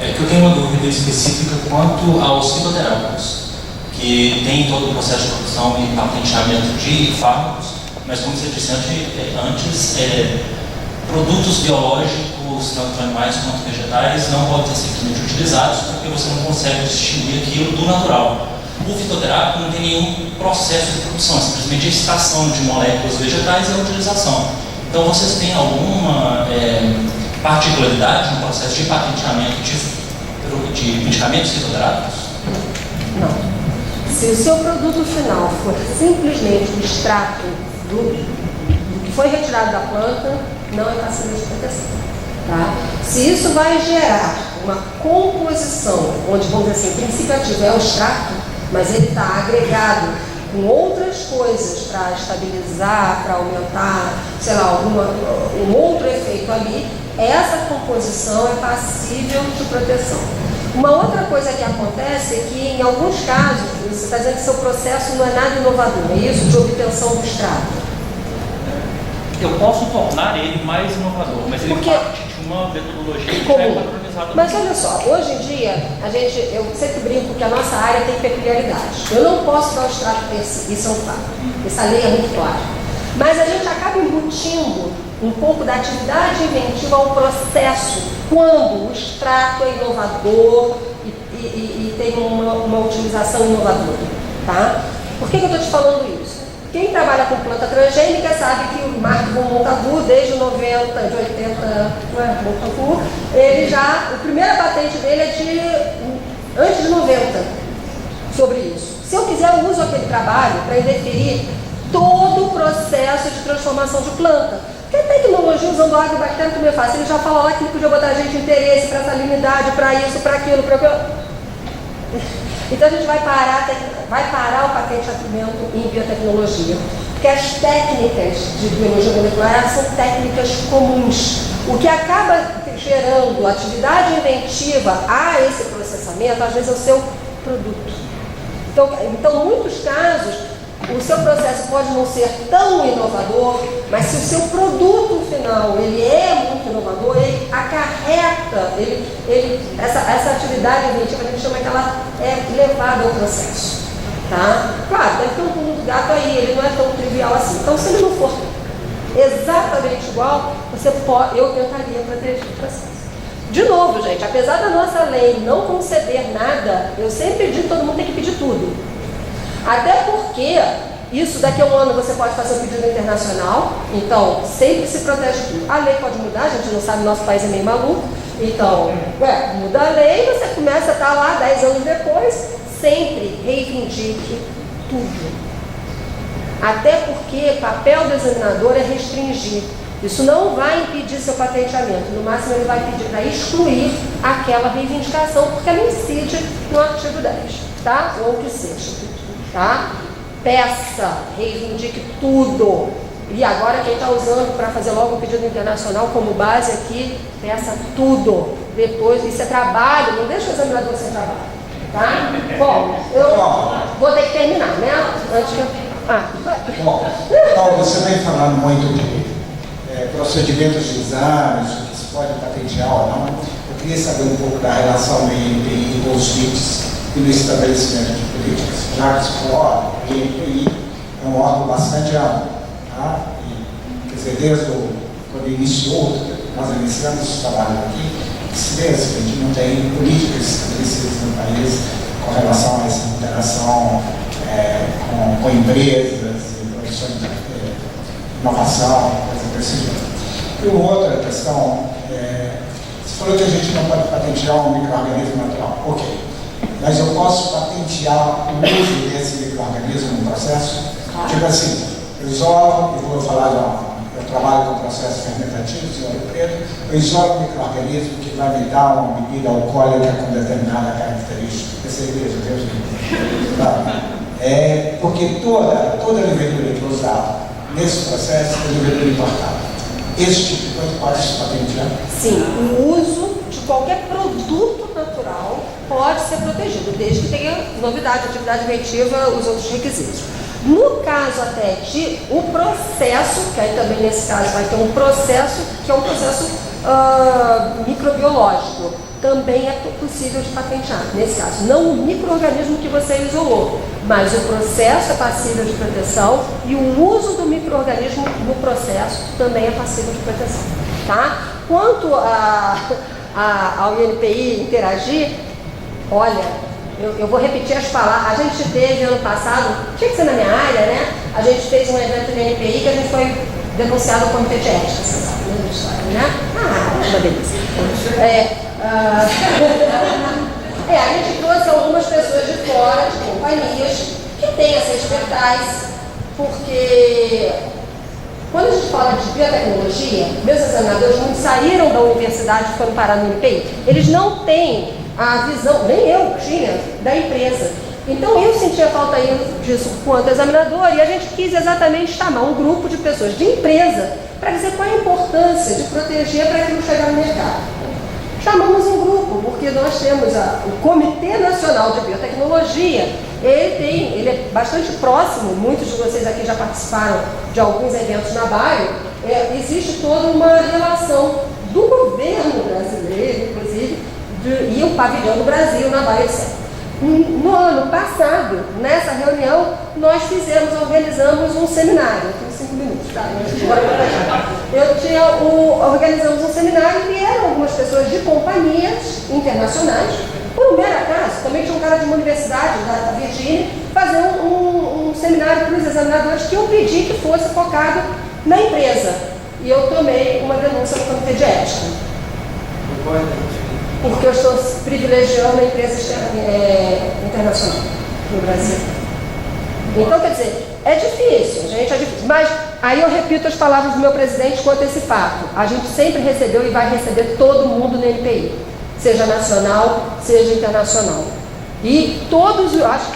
É que eu tenho uma dúvida específica quanto aos fitoterápicos, que tem todo o processo de produção e patenteamento de fármacos, mas como você disse antes, produtos biológicos, tanto animais quanto vegetais, não podem ser simplesmente utilizados porque você não consegue distinguir aquilo do natural. O fitoterápico não tem nenhum processo de produção, é simplesmente a extração de moléculas vegetais e a utilização. Então vocês têm alguma particularidade no processo de patenteamento de medicamentos fitoterápicos? Não. Se o seu produto final for simplesmente o extrato do que foi retirado da planta, não é passível de proteção. Tá? Se isso vai gerar uma composição, onde, vamos dizer assim, o princípio ativo é o extrato, mas ele está agregado com outras coisas para estabilizar, para aumentar, sei lá, um outro efeito ali, essa composição é passível de proteção. Uma outra coisa que acontece é que, em alguns casos, você está dizendo que seu processo não é nada inovador, é isso de obtenção do extrato. Eu posso tornar ele mais inovador, mas ele parte de uma metodologia que já é padronizada. Mas olha só, hoje em dia, eu sempre brinco que a nossa área tem peculiaridades. Eu não posso dar o extrato terciário, isso é um fato. Essa lei é muito clara. Mas a gente acaba embutindo um pouco da atividade inventiva ao processo, quando o extrato é inovador e tem uma utilização inovadora. Tá? Por que eu estou te falando isso? Quem trabalha com planta transgênica sabe que o Mark von Montagu, desde 90, de 80, Montagu, a primeira patente dele é antes de 90, sobre isso. Se eu quiser, eu uso aquele trabalho para indeferir todo o processo de transformação de planta. Porque a tecnologia, usando água e bactéria, também é fácil. Ele já fala lá que ele podia botar a gente interesse para salinidade, para isso, para aquilo, para aquilo. Então a gente vai parar o patenteamento em biotecnologia, porque as técnicas de biologia molecular são técnicas comuns. O que acaba gerando atividade inventiva a esse processamento, às vezes, é o seu produto. Então, em muitos casos, o seu processo pode não ser tão inovador, mas se o seu produto final ele é muito inovador, ele acarreta, essa atividade inventiva, a gente chama que ela é levada ao processo. Tá? Claro, deve ter um pulo do gato aí, ele não é tão trivial assim. Então, se ele não for exatamente igual, eu tentaria proteger o processo. De novo, gente, apesar da nossa lei não conceder nada, eu sempre digo que todo mundo tem que pedir tudo. Até porque isso daqui a um ano você pode fazer um pedido internacional, então sempre se protege tudo. A lei pode mudar, a gente não sabe, nosso país é meio maluco, então, muda a lei, você começa a estar lá 10 anos depois, sempre reivindique tudo. Até porque papel do examinador é restringir. Isso não vai impedir seu patenteamento, no máximo ele vai pedir para excluir aquela reivindicação, porque ela incide no artigo 10, tá? Ou o que seja, tá? Peça, reivindique tudo. E agora quem está usando para fazer logo o pedido internacional como base aqui, peça tudo. Depois, isso é trabalho, não deixa o examinador sem trabalho, tá? Bom, eu vou ter que terminar, né? Antes que eu... Bom, Paulo, você vem falando muito de procedimentos de exames, o que se pode patentear ou não. Eu queria saber um pouco da relação do INPI com os FITs e do estabelecimento de políticas, já que se coloca, o INPI é um órgão bastante amplo, tá? E, quer dizer, desde quando iniciou, nós iniciamos esse trabalho aqui, se vê que a gente não tem políticas estabelecidas no país com relação a essa interação com empresas, profissões de inovação, coisa desse tipo. E outra questão, você falou que a gente não pode patentear um micro-organismo natural. Ok. Mas eu posso patentear o uso desse micro-organismo no processo? Tipo assim, eu isolo, eu trabalho com processos fermentativos em Ouro Preto, eu isolo um micro-organismo que vai me dar uma bebida alcoólica com determinada característica. Cerveja, Deus me livre. Porque toda levedura que eu usava nesse processo é levedura importada. Esse tipo de coisa pode se patentear? Sim, o uso de qualquer produto natural pode ser protegido, desde que tenha novidade, atividade inventiva, os outros requisitos. No caso até de o processo, que aí também nesse caso vai ter um processo, que é um processo microbiológico, também é possível de patentear, nesse caso. Não o micro-organismo que você isolou, mas o processo é passível de proteção e o uso do micro-organismo no processo também é passível de proteção. Tá? Quanto ao INPI interagir, olha, eu vou repetir as palavras. A gente teve ano passado, tinha que ser na minha área, né? A gente fez um evento do INPI que a gente foi denunciado ao comitê de ética, você sabe, né? Uma delícia. A gente trouxe algumas pessoas de fora, de companhias, que têm essa expertise, porque quando a gente fala de biotecnologia, meus examinadores não saíram da universidade e foram parar no INPI. Eles não têm a visão, nem eu tinha, da empresa. Então eu sentia falta disso quanto examinador e a gente quis exatamente chamar um grupo de pessoas de empresa para dizer qual é a importância de proteger para aquilo chegar no mercado. Chamamos um grupo, porque nós temos o Comitê Nacional de Biotecnologia, ele é bastante próximo, muitos de vocês aqui já participaram de alguns eventos na Bio, existe toda uma relação do governo brasileiro, inclusive, e o pavilhão do Brasil na Bio, etc. No ano passado, nessa reunião, nós organizamos um seminário. Eu tenho 5 minutos, tá? Organizamos um seminário e vieram algumas pessoas de companhias internacionais. Por um mero acaso, também tinha um cara de uma universidade da Virgínia fazer um seminário para os examinadores que eu pedi que fosse focado na empresa. E eu tomei uma denúncia no comitê de ética. Porque eu estou privilegiando a empresa internacional no Brasil. Então, quer dizer, é difícil, gente, mas aí eu repito as palavras do meu presidente quanto a esse fato. A gente sempre recebeu e vai receber todo mundo no NPI, seja nacional, seja internacional. E todos, eu acho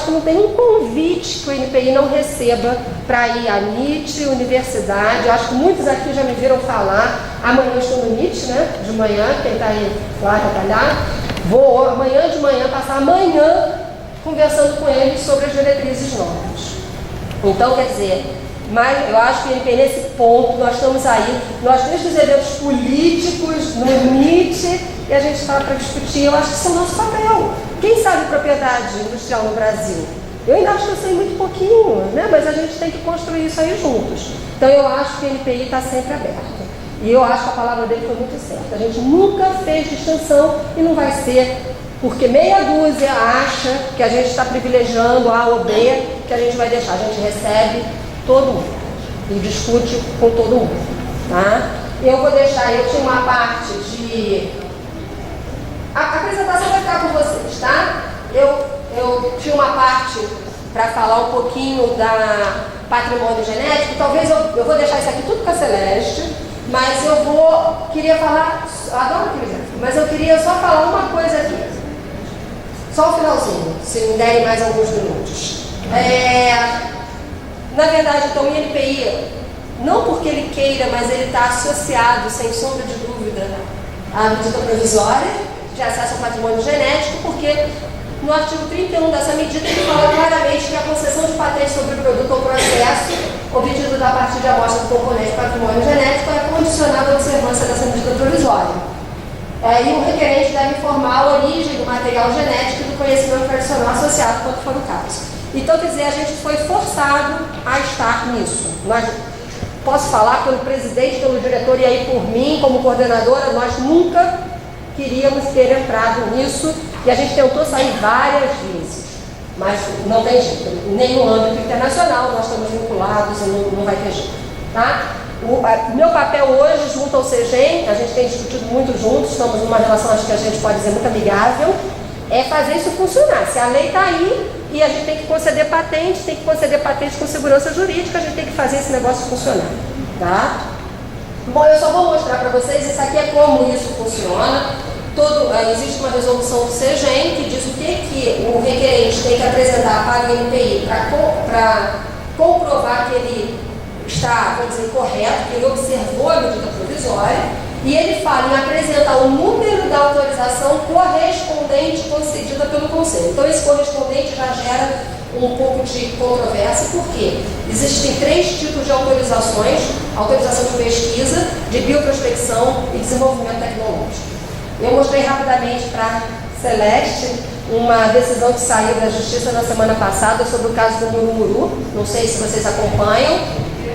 que não tem um convite que o NPI não receba para ir à NIT, universidade. Eu acho que muitos aqui já me viram falar. Amanhã eu estou no NIT, né? De manhã, quem está aí lá trabalhar. Vou amanhã de manhã, passar amanhã conversando com eles sobre as diretrizes novas. Então, quer dizer, mas eu acho que o INPI, nesse ponto, nós estamos aí, nós desde os eventos políticos, no limite, e a gente está para discutir, eu acho que isso é o nosso papel. Quem sabe propriedade industrial no Brasil? Eu ainda acho que eu sei muito pouquinho, né? Mas a gente tem que construir isso aí juntos. Então eu acho que o INPI está sempre aberto. E eu acho que a palavra dele foi muito certa. A gente nunca fez distinção e não vai ser, porque meia dúzia acha que a gente está privilegiando A ou B, que a gente vai deixar. A gente recebe todo mundo e discute com todo mundo. Tá? Eu vou deixar, eu tinha uma parte de... A apresentação vai ficar com vocês, tá? Eu tinha uma parte para falar um pouquinho da patrimônio genético. Talvez eu vou deixar isso aqui tudo com a Celeste, mas queria falar, eu adoro aquele exemplo, mas eu queria só falar uma coisa aqui. Só o finalzinho, se me derem mais alguns minutos. Na verdade, então, o INPI, não porque ele queira, mas ele está associado, sem sombra de dúvida, à medida provisória de acesso ao patrimônio genético, porque no artigo 31 dessa medida ele fala claramente que a concessão de patente sobre o produto ou processo obtido a partir de amostra do componente patrimônio genético é condicionada à observância dessa medida provisória. E o requerente deve informar a origem do material genético e do conhecimento tradicional associado, quando for o caso. Então, quer dizer, a gente foi forçado a estar nisso. Posso falar pelo presidente, pelo diretor e aí por mim, como coordenadora, nós nunca queríamos ter entrado nisso e a gente tentou sair várias vezes, mas não tem jeito. Nem no âmbito internacional nós estamos vinculados e não vai ter jeito. Tá? O meu papel hoje, junto ao CEGEM, a gente tem discutido muito juntos, estamos numa relação, acho que a gente pode dizer, muito amigável, é fazer isso funcionar. Se a lei está aí e a gente tem que conceder patente com segurança jurídica, a gente tem que fazer esse negócio funcionar. Tá? Bom, eu só vou mostrar para vocês, isso aqui é como isso funciona. Existe uma resolução do CEGEM que diz o que o requerente tem que apresentar para o INPI para comprovar que ele está, vamos dizer, correto, que ele observou a medida provisória, e ele fala em apresentar o número da autorização correspondente concedida pelo Conselho. Então, esse correspondente já gera um pouco de controvérsia, porque existem 3 tipos de autorizações: autorização de pesquisa, de bioprospecção e desenvolvimento tecnológico. Eu mostrei rapidamente para Celeste uma decisão que saiu da Justiça na semana passada sobre o caso do Murumuru. Não sei se vocês acompanham,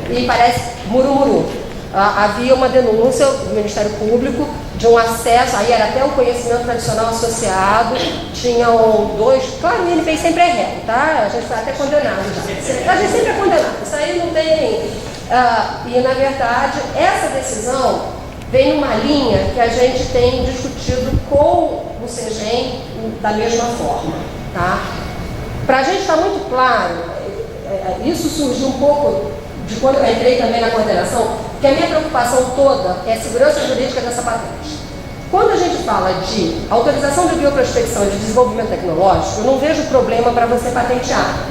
e parece Murumuru. Havia uma denúncia do Ministério Público de um acesso, aí era até o conhecimento tradicional associado, tinham 2, claro, o INPI sempre é réu, tá? A gente foi até condenado já. A gente sempre é condenado, isso aí não tem... e, na verdade, essa decisão vem numa linha que a gente tem discutido com o CEGEM da mesma forma, tá? Para a gente está muito claro, isso surgiu um pouco de quando eu entrei também na coordenação, que a minha preocupação toda é a segurança jurídica dessa patente. Quando a gente fala de autorização de bioprospecção e de desenvolvimento tecnológico, eu não vejo problema para você patentear,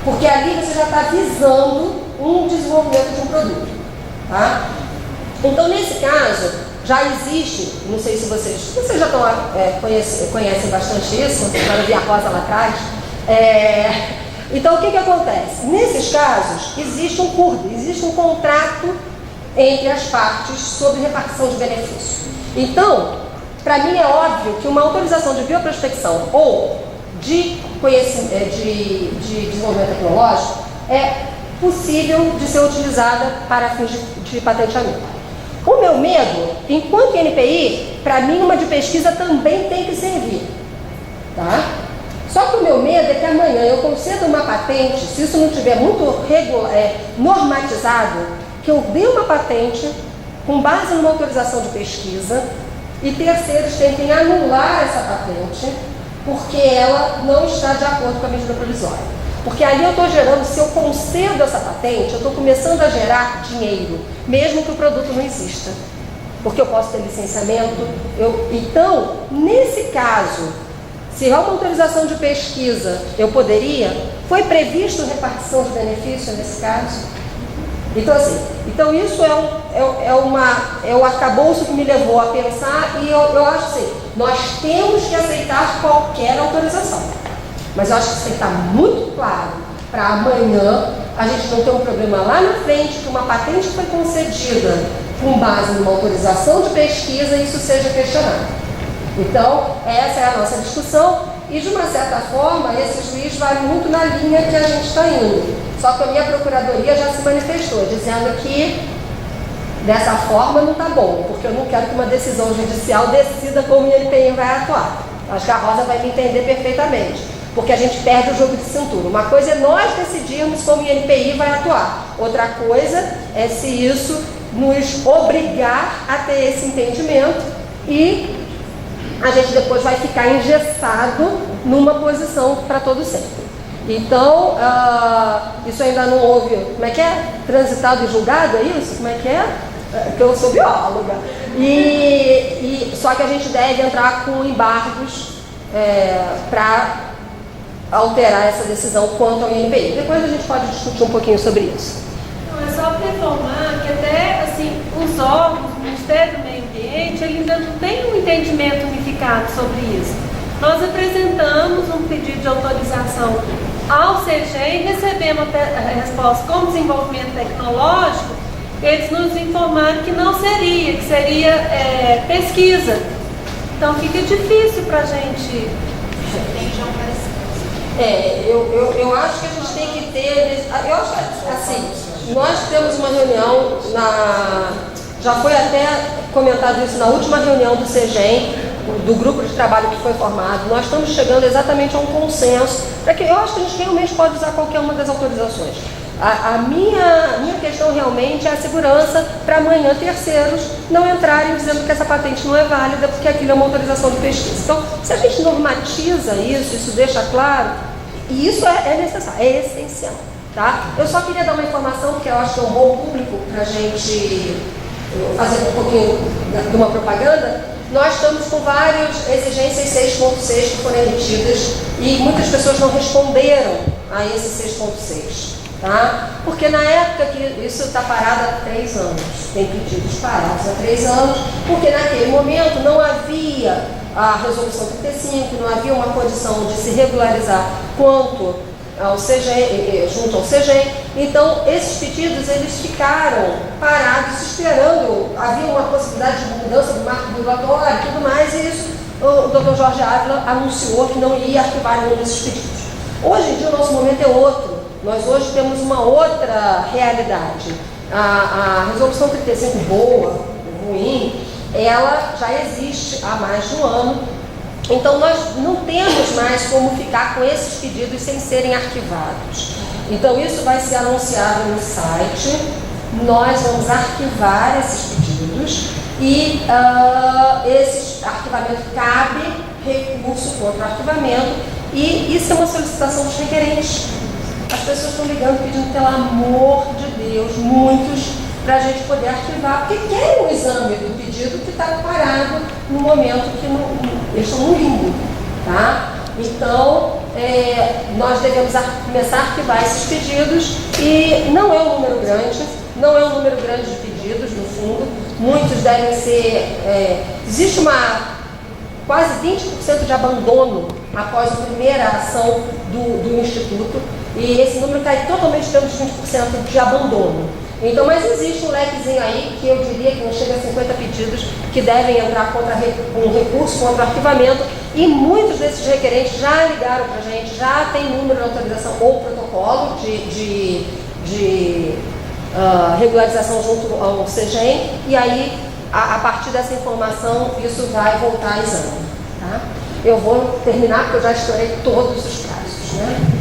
porque ali você já está visando um desenvolvimento de um produto, tá? Então, nesse caso, já existe, não sei se vocês já estão, conhecem bastante isso, vocês vi a Rosa lá atrás. Então, o que acontece? Nesses casos, existe um CURB, existe um contrato entre as partes sobre repartição de benefício. Então, para mim é óbvio que uma autorização de bioprospecção ou de desenvolvimento tecnológico é possível de ser utilizada para fins de patenteamento. O meu medo, enquanto INPI, para mim uma de pesquisa também tem que servir. Tá? Só que o meu medo é que amanhã eu concedo uma patente, se isso não estiver muito normatizado, que eu dê uma patente com base numa autorização de pesquisa e terceiros tentem anular essa patente porque ela não está de acordo com a medida provisória. Porque ali eu estou gerando, se eu concedo essa patente, eu estou começando a gerar dinheiro, mesmo que o produto não exista. Porque eu posso ter licenciamento. Então, nesse caso, se há uma autorização de pesquisa, eu poderia, foi previsto repartição de benefício nesse caso? Então, assim, isso é o arcabouço que me levou a pensar, e eu acho assim, nós temos que aceitar qualquer autorização. Mas eu acho que isso tem que estar muito claro para amanhã a gente não ter um problema lá na frente que uma patente foi concedida com base numa autorização de pesquisa e isso seja questionado. Então, essa é a nossa discussão e, de uma certa forma, esse juiz vai muito na linha que a gente está indo. Só que a minha procuradoria já se manifestou, dizendo que dessa forma não está bom, porque eu não quero que uma decisão judicial decida como o INPI vai atuar. Acho que a Rosa vai me entender perfeitamente, porque a gente perde o jogo de cintura. Uma coisa é nós decidirmos como o INPI vai atuar, outra coisa é se isso nos obrigar a ter esse entendimento e a gente depois vai ficar engessado numa posição para todo sempre. Então, isso ainda não houve, como é que é? Transitado e julgado, é isso? Como é que é? Porque eu sou bióloga. Só que a gente deve entrar com embargos para alterar essa decisão quanto ao INPI. Depois a gente pode discutir um pouquinho sobre isso. Não, é só para informar que até assim, os órgãos, o Ministério do Meio Ambiente, ele ainda não tem um entendimento unificado sobre isso. Nós apresentamos um pedido de autorização ao CGEM e recebemos a resposta como desenvolvimento tecnológico. Eles nos informaram que não seria, que seria pesquisa. Então fica difícil para a gente. Eu acho que a gente tem que ter. Eu acho assim, nós temos uma reunião já foi até comentado isso na última reunião do CGEM, do grupo de trabalho que foi formado. Nós estamos chegando exatamente a um consenso, para que eu acho que a gente realmente pode usar qualquer uma das autorizações. A minha questão realmente é a segurança para amanhã terceiros não entrarem dizendo que essa patente não é válida porque aquilo é uma autorização de pesquisa. Então, se a gente normatiza isso deixa claro, e isso é necessário, é essencial. Tá? Eu só queria dar uma informação, porque eu acho que é um bom público para a gente fazer um pouquinho de uma propaganda. Nós estamos com várias exigências 6.6 que foram emitidas e muitas pessoas não responderam a esse 6.6. Tá? Porque na época que isso está parado há 3 anos, tem pedidos parados há 3 anos, porque naquele momento não havia a resolução 35, não havia uma condição de se regularizar quanto ao CGEM, junto ao CGEM. Então esses pedidos eles ficaram parados esperando, havia uma possibilidade de mudança do marco regulatório e tudo mais, e isso o Dr. Jorge Ávila anunciou que não ia arquivar nenhum desses pedidos. Hoje em dia o nosso momento é outro. Nós hoje temos uma outra realidade. A resolução 35 boa, ruim, ela já existe há mais de um ano. Então nós não temos mais como ficar com esses pedidos sem serem arquivados. Então isso vai ser anunciado no site. Nós vamos arquivar esses pedidos e esse arquivamento cabe recurso contra o arquivamento e isso é uma solicitação dos requerentes. As pessoas estão ligando pedindo, pelo amor de Deus, muitos, para a gente poder arquivar, porque querem o exame do pedido que está parado no momento que eles estão no limbo. Tá? Então, nós devemos começar a arquivar esses pedidos e não é um número grande, não é um número grande de pedidos, no fundo. Muitos devem ser... existe quase 20% de abandono após a primeira ação do Instituto. E esse número cai totalmente dentro dos 20% de abandono. Então, mas existe um lequezinho aí que eu diria que não chega a 50 pedidos que devem entrar com recurso contra o arquivamento e muitos desses requerentes já ligaram para a gente, já tem número de autorização ou protocolo de regularização junto ao CGEM e aí, a partir dessa informação, isso vai voltar a exame. Tá? Eu vou terminar porque eu já estourei todos os prazos. Né?